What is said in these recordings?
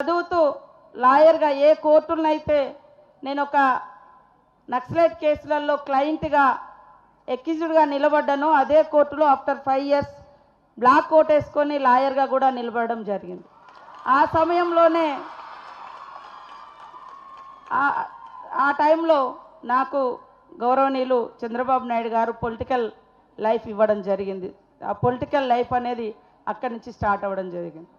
చదువుతూ లాయర్గా ఏ కోర్టులనైతే నేను ఒక నక్సలైట్ కేసులలో క్లయింట్గా ఎక్యూజ్డ్గా నిలబడ్డానో అదే కోర్టులో ఆఫ్టర్ 5 years బ్లాక్ కోట్ వేసుకొని లాయర్గా కూడా నిలబడడం జరిగింది. ఆ సమయంలోనే ఆ టైంలో నాకు గౌరవనీయులు చంద్రబాబు నాయుడు గారు పొలిటికల్ లైఫ్ ఇవ్వడం జరిగింది. ఆ పొలిటికల్ లైఫ్ అనేది అక్కడి నుంచి స్టార్ట్ అవ్వడం జరిగింది.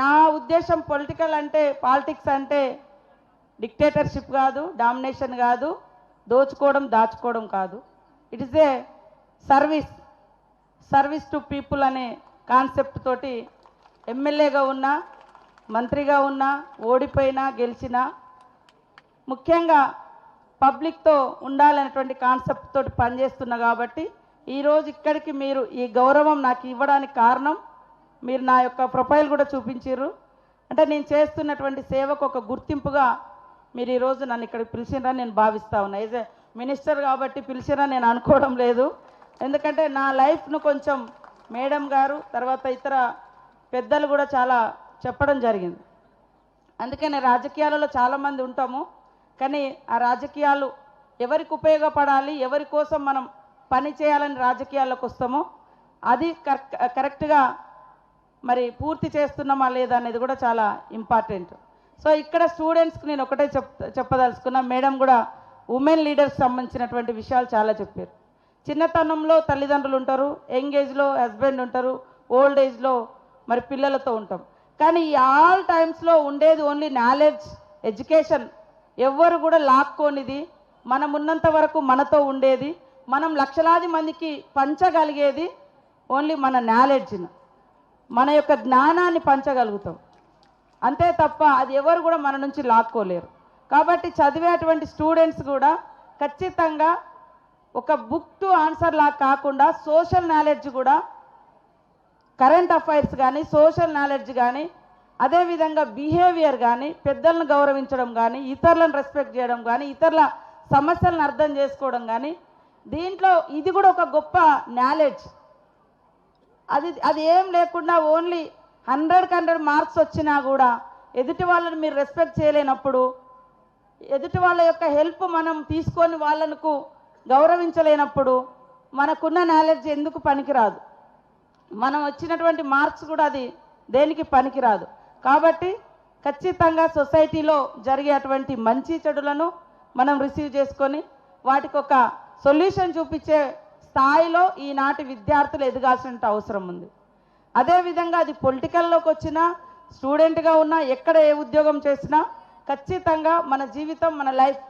నా ఉద్దేశం పొలిటికల్ అంటే పాలిటిక్స్ అంటే డిక్టేటర్షిప్ కాదు, డామినేషన్ కాదు, దోచుకోవడం దాచుకోవడం కాదు. It is a service to people అనే కాన్సెప్ట్ తోటి ఎమ్మెల్యేగా ఉన్నా, మంత్రిగా ఉన్నా, ఓడిపోయినా గెలిచినా ముఖ్యంగా పబ్లిక్తో ఉండాలనేటువంటి కాన్సెప్ట్ తోటి పనిచేస్తున్నా కాబట్టి ఈరోజు ఇక్కడికి మీరు ఈ గౌరవం నాకు ఇవ్వడానికి కారణం మీరు నా యొక్క ప్రొఫైల్ కూడా చూపించారు. అంటే నేను చేస్తున్నటువంటి సేవకు ఒక గుర్తింపుగా మీరు ఈరోజు నన్ను ఇక్కడికి పిలిచినారని నేను భావిస్తా ఉన్నా. యాజ్ ఏ మినిస్టర్ కాబట్టి పిలిచినారని నేను అనుకోవడం లేదు. ఎందుకంటే నా లైఫ్ను కొంచెం మేడం గారు తర్వాత ఇతర పెద్దలు కూడా చాలా చెప్పడం జరిగింది. అందుకని రాజకీయాలలో చాలామంది ఉంటాము, కానీ ఆ రాజకీయాలు ఎవరికి ఉపయోగపడాలి, ఎవరి కోసం మనం పని చేయాలని రాజకీయాల్లోకి వస్తామో అది కరెక్ట్గా మరి పూర్తి చేస్తున్నామా లేదా అనేది కూడా చాలా ఇంపార్టెంట్. సో ఇక్కడ స్టూడెంట్స్కి నేను ఒకటే చెప్పదలుచుకున్నా. మేడం కూడా ఉమెన్ లీడర్స్ సంబంధించినటువంటి విషయాలు చాలా చెప్పారు. చిన్నతనంలో తల్లిదండ్రులు ఉంటారు, యంగ్ ఏజ్లో హస్బెండ్ ఉంటారు, ఓల్డ్ ఏజ్లో మరి పిల్లలతో ఉంటాం. కానీ ఈ ఆల్ టైమ్స్లో ఉండేది ఓన్లీ నాలెడ్జ్, ఎడ్యుకేషన్. ఎవ్వరు కూడా లాక్కోనిది, మనం ఉన్నంత వరకు మనతో ఉండేది, మనం లక్షలాది మందికి పంచగలిగేది ఓన్లీ మన నాలెడ్జ్ను, మన యొక్క జ్ఞానాన్ని పంచగలుగుతాం. అంతే తప్ప అది ఎవరు కూడా మన నుంచి లాక్కోలేరు. కాబట్టి చదివేటువంటి స్టూడెంట్స్ కూడా ఖచ్చితంగా ఒక బుక్ టు ఆన్సర్ లా కాకుండా సోషల్ నాలెడ్జ్ కూడా, కరెంట్ అఫైర్స్ కానీ, సోషల్ నాలెడ్జ్ కానీ, అదేవిధంగా బిహేవియర్ కానీ, పెద్దలను గౌరవించడం కానీ, ఇతరులను రెస్పెక్ట్ చేయడం కానీ, ఇతరుల సమస్యలను అర్థం చేసుకోవడం కానీ, దీంట్లో ఇది కూడా ఒక గొప్ప నాలెడ్జ్. అది ఏం లేకుండా ఓన్లీ 100 మార్క్స్ వచ్చినా కూడా ఎదుటి వాళ్ళని మీరు రెస్పెక్ట్ చేయలేనప్పుడు, ఎదుటి వాళ్ళ యొక్క హెల్ప్ మనం తీసుకొని వాళ్ళకు గౌరవించలేనప్పుడు మనకున్న నాలెడ్జ్ ఎందుకు పనికిరాదు, మనం వచ్చినటువంటి మార్క్స్ కూడా అది దేనికి పనికిరాదు. కాబట్టి ఖచ్చితంగా సొసైటీలో జరిగేటువంటి మంచి చెడులను మనం రిసీవ్ చేసుకొని వాటికి ఒక సొల్యూషన్ చూపించే స్థాయిలో ఈనాటి విద్యార్థులు ఎదగాల్సిన అవసరం ఉంది. అదేవిధంగా అది పొలిటికల్లోకి వచ్చినా, స్టూడెంట్గా ఉన్నా, ఎక్కడ ఏ ఉద్యోగం చేసినా ఖచ్చితంగా మన జీవితం, మన లైఫ్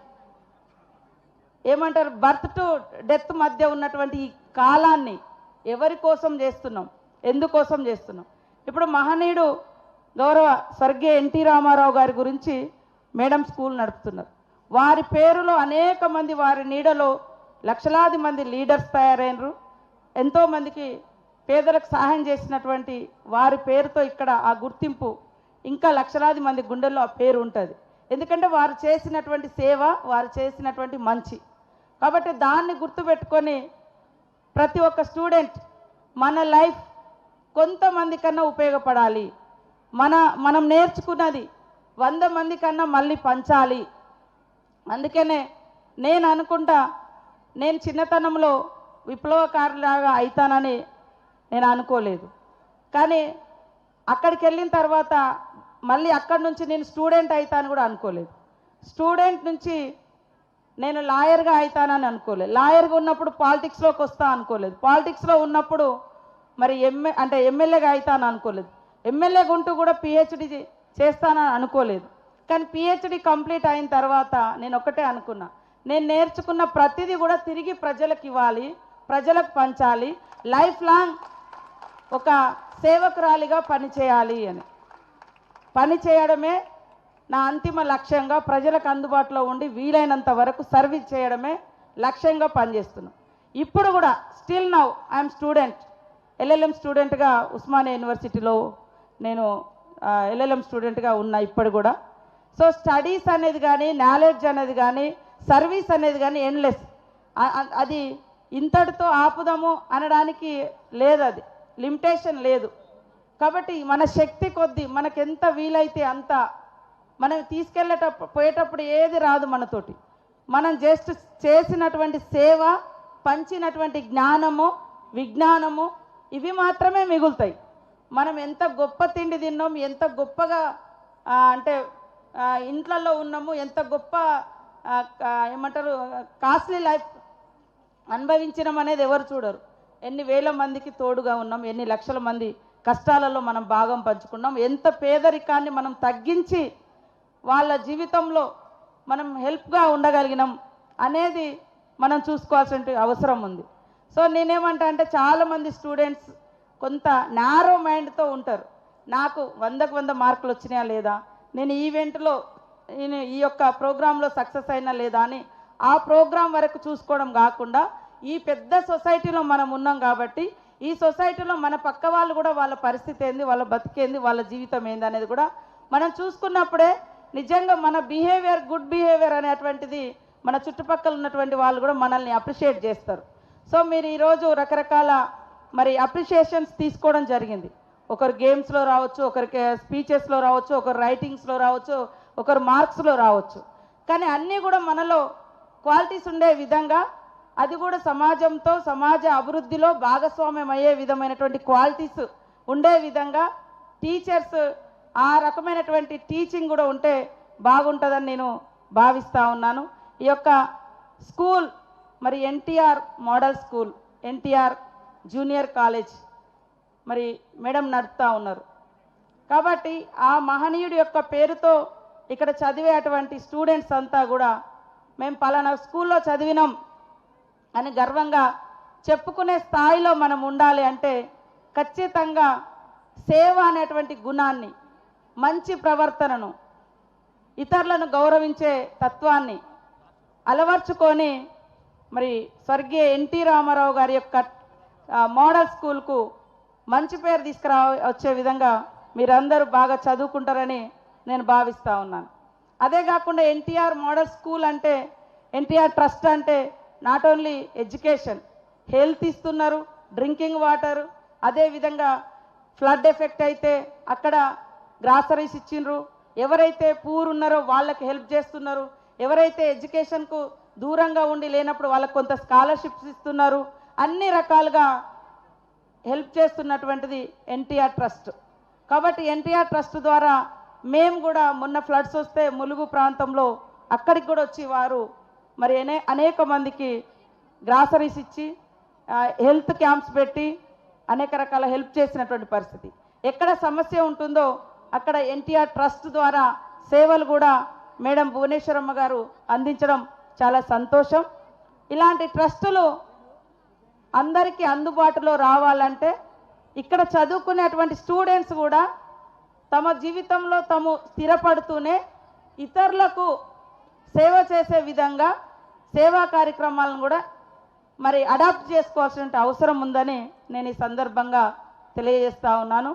ఏమంటారు, బర్త్ టు డెత్ మధ్య ఉన్నటువంటి ఈ కాలాన్ని ఎవరి కోసం చేస్తున్నాం, ఎందుకోసం చేస్తున్నాం. ఇప్పుడు మహనీయుడు గౌరవ స్వర్గీయ ఎన్టీ రామారావు గారి గురించి మేడం స్కూల్ నడుపుతున్నారు. వారి పేరులో అనేక మంది, వారి నీడలో లక్షలాది మంది లీడర్స్ తయారైనరు. ఎంతోమందికి పేదలకు సహాయం చేసినటువంటి వారి పేరుతో ఇక్కడ ఆ గుర్తింపు ఇంకా లక్షలాది మంది గుండెల్లో ఆ పేరు ఉంటుంది. ఎందుకంటే వారు చేసినటువంటి సేవ, వారు చేసినటువంటి మంచి. కాబట్టి దాన్ని గుర్తుపెట్టుకొని ప్రతి ఒక్క స్టూడెంట్ మన లైఫ్ కొంతమంది కన్నా ఉపయోగపడాలి, మనం నేర్చుకున్నది 100 మంది కన్నా మళ్ళీ పంచాలి. అందుకనే నేను అనుకుంటా, నేను చిన్నతనంలో విప్లవకారులాగా అవుతానని నేను అనుకోలేదు. కానీ అక్కడికి వెళ్ళిన తర్వాత మళ్ళీ అక్కడి నుంచి నేను స్టూడెంట్ అవుతాను కూడా అనుకోలేదు. స్టూడెంట్ నుంచి నేను లాయర్గా అవుతానని అనుకోలేదు. లాయర్గా ఉన్నప్పుడు పాలిటిక్స్లోకి వస్తా అనుకోలేదు. పాలిటిక్స్లో ఉన్నప్పుడు మరి ఎమ్మెల్యేగా అవుతాను అనుకోలేదు. ఎమ్మెల్యేగా ఉంటూ కూడా పిహెచ్డి చేస్తానని అనుకోలేదు. కానీ పిహెచ్డి కంప్లీట్ అయిన తర్వాత నేను ఒకటే అనుకున్నా, నేను నేర్చుకున్న ప్రతిదీ కూడా తిరిగి ప్రజలకు ఇవ్వాలి, ప్రజలకు పంచాలి, లైఫ్ లాంగ్ ఒక సేవకురాలిగా పనిచేయాలి అని. పని చేయడమే నా అంతిమ లక్ష్యంగా, ప్రజలకు అందుబాటులో ఉండి వీలైనంత వరకు సర్వీస్ చేయడమే లక్ష్యంగా పనిచేస్తున్నాను. ఇప్పుడు కూడా still now I'm student, LLM స్టూడెంట్గా ఉస్మానియా యూనివర్సిటీలో నేను LLM స్టూడెంట్గా ఉన్నా ఇప్పుడు కూడా. సో స్టడీస్ అనేది కానీ, నాలెడ్జ్ అనేది కానీ, సర్వీస్ అనేది కానీ ఎండ్లెస్. అది ఇంతటితో ఆపుదాము అనడానికి లేదు, అది లిమిటేషన్ లేదు. కాబట్టి మన శక్తి కొద్దీ మనకెంత వీలైతే అంత మనం పోయేటప్పుడు ఏది రాదు మనతోటి. మనం జస్ట్ చేసినటువంటి సేవ, పంచినటువంటి జ్ఞానము, విజ్ఞానము ఇవి మాత్రమే మిగులుతాయి. మనం ఎంత గొప్ప తిండి తిన్నాం, ఎంత గొప్పగా అంటే ఇంట్లలో ఉన్నాము, ఎంత గొప్ప ఏమంటారు కాస్ట్లీ లైఫ్ అనుభవించడం అనేది ఎవరు చూడరు. ఎన్ని వేల మందికి తోడుగా ఉన్నాం, ఎన్ని లక్షల మంది కష్టాలలో మనం భాగం పంచుకున్నాం, ఎంత పేదరికాన్ని మనం తగ్గించి వాళ్ళ జీవితంలో మనం హెల్ప్గా ఉండగలిగినాం అనేది మనం చూసుకోవాల్సిన అవసరం ఉంది. సో నేనేమంటా అంటే చాలామంది స్టూడెంట్స్ కొంత నారో మైండ్తో ఉంటారు. నాకు 100కు 100 మార్కులు వచ్చినాయా లేదా, నేను ఈవెంట్లో ఈ యొక్క ప్రోగ్రాంలో సక్సెస్ అయినా లేదా అని ఆ ప్రోగ్రాం వరకు చూసుకోవడం కాకుండా ఈ పెద్ద సొసైటీలో మనం ఉన్నాం కాబట్టి ఈ సొసైటీలో మన పక్క వాళ్ళు కూడా వాళ్ళ పరిస్థితి ఏంది, వాళ్ళ బతికేంది, వాళ్ళ జీవితం ఏంది అనేది కూడా మనం చూసుకున్నప్పుడే నిజంగా మన బిహేవియర్, గుడ్ బిహేవియర్ అనేటువంటిది మన చుట్టుపక్కల ఉన్నటువంటి వాళ్ళు కూడా మనల్ని అప్రిషియేట్ చేస్తారు. సో మీరు ఈరోజు రకరకాల మరి అప్రిషియేషన్స్ తీసుకోవడం జరిగింది. ఒకరు గేమ్స్లో రావచ్చు, ఒకరికి స్పీచెస్లో రావచ్చు, ఒకరు రైటింగ్స్లో రావచ్చు, ఒకరు మార్క్స్లో రావచ్చు. కానీ అన్నీ కూడా మనలో క్వాలిటీస్ ఉండే విధంగా, అది కూడా సమాజంతో సమాజ అభివృద్ధిలో భాగస్వామ్యం అయ్యే విధమైనటువంటి క్వాలిటీస్ ఉండే విధంగా టీచర్స్ ఆ రకమైనటువంటి టీచింగ్ కూడా ఉంటే బాగుంటుందని నేను భావిస్తూ ఉన్నాను. ఈ యొక్క స్కూల్ మరి NTR model school, NTR junior college మరి మేడం నడుపుతూ ఉన్నారు. కాబట్టి ఆ మహనీయుడి యొక్క పేరుతో ఇక్కడ చదివేటువంటి స్టూడెంట్స్ అంతా కూడా మేము పలానా స్కూల్లో చదివినాం అని గర్వంగా చెప్పుకునే స్థాయిలో మనం ఉండాలి అంటే ఖచ్చితంగా సేవ అనేటువంటి గుణాన్ని, మంచి ప్రవర్తనను, ఇతరులను గౌరవించే తత్వాన్ని అలవర్చుకొని మరి స్వర్గీయ ఎన్టీ రామారావు గారి యొక్క మోడల్ స్కూల్కు మంచి పేరు వచ్చే విధంగా మీరందరూ బాగా చదువుకుంటారని నేను భావిస్తూ ఉన్నాను. అదే కాకుండా ఎన్టీఆర్ మోడల్ స్కూల్ అంటే, ఎన్టీఆర్ ట్రస్ట్ అంటే నాట్ ఓన్లీ ఎడ్యుకేషన్, హెల్త్ ఇస్తున్నారు, డ్రింకింగ్ వాటర్, అదేవిధంగా ఫ్లడ్ ఎఫెక్ట్ అయితే అక్కడ గ్రాసరీస్ ఇచ్చిండ్రు, ఎవరైతే పూర్ ఉన్నారో వాళ్ళకి హెల్ప్ చేస్తున్నారు, ఎవరైతే ఎడ్యుకేషన్కు దూరంగా ఉండి లేనప్పుడు వాళ్ళకు కొంత స్కాలర్షిప్స్ ఇస్తున్నారు, అన్ని రకాలుగా హెల్ప్ చేస్తున్నటువంటిది ఎన్టీఆర్ ట్రస్ట్. కాబట్టి ఎన్టీఆర్ ట్రస్ట్ ద్వారా మేము కూడా మొన్న ఫ్లడ్స్ వస్తే ములుగు ప్రాంతంలో అక్కడికి కూడా వచ్చి వారు మరి అనేక మందికి గ్రాసరీస్ ఇచ్చి హెల్త్ క్యాంప్స్ పెట్టి అనేక రకాల హెల్ప్ చేసినటువంటి పరిస్థితి. ఎక్కడ సమస్య ఉంటుందో అక్కడ ఎన్టీఆర్ ట్రస్ట్ ద్వారా సేవలు కూడా మేడం భువనేశ్వరమ్మ గారు అందించడం చాలా సంతోషం. ఇలాంటి ట్రస్టులు అందరికీ అందుబాటులో రావాలంటే ఇక్కడ చదువుకునేటువంటి స్టూడెంట్స్ కూడా తమ జీవితంలో తాము స్థిరపడుతూనే ఇతరులకు సేవ చేసే విధంగా సేవా కార్యక్రమాలను కూడా మరి అడాప్ట్ చేసుకోవాల్సిన అవసరం ఉందని నేను ఈ సందర్భంగా తెలియజేస్తా ఉన్నాను.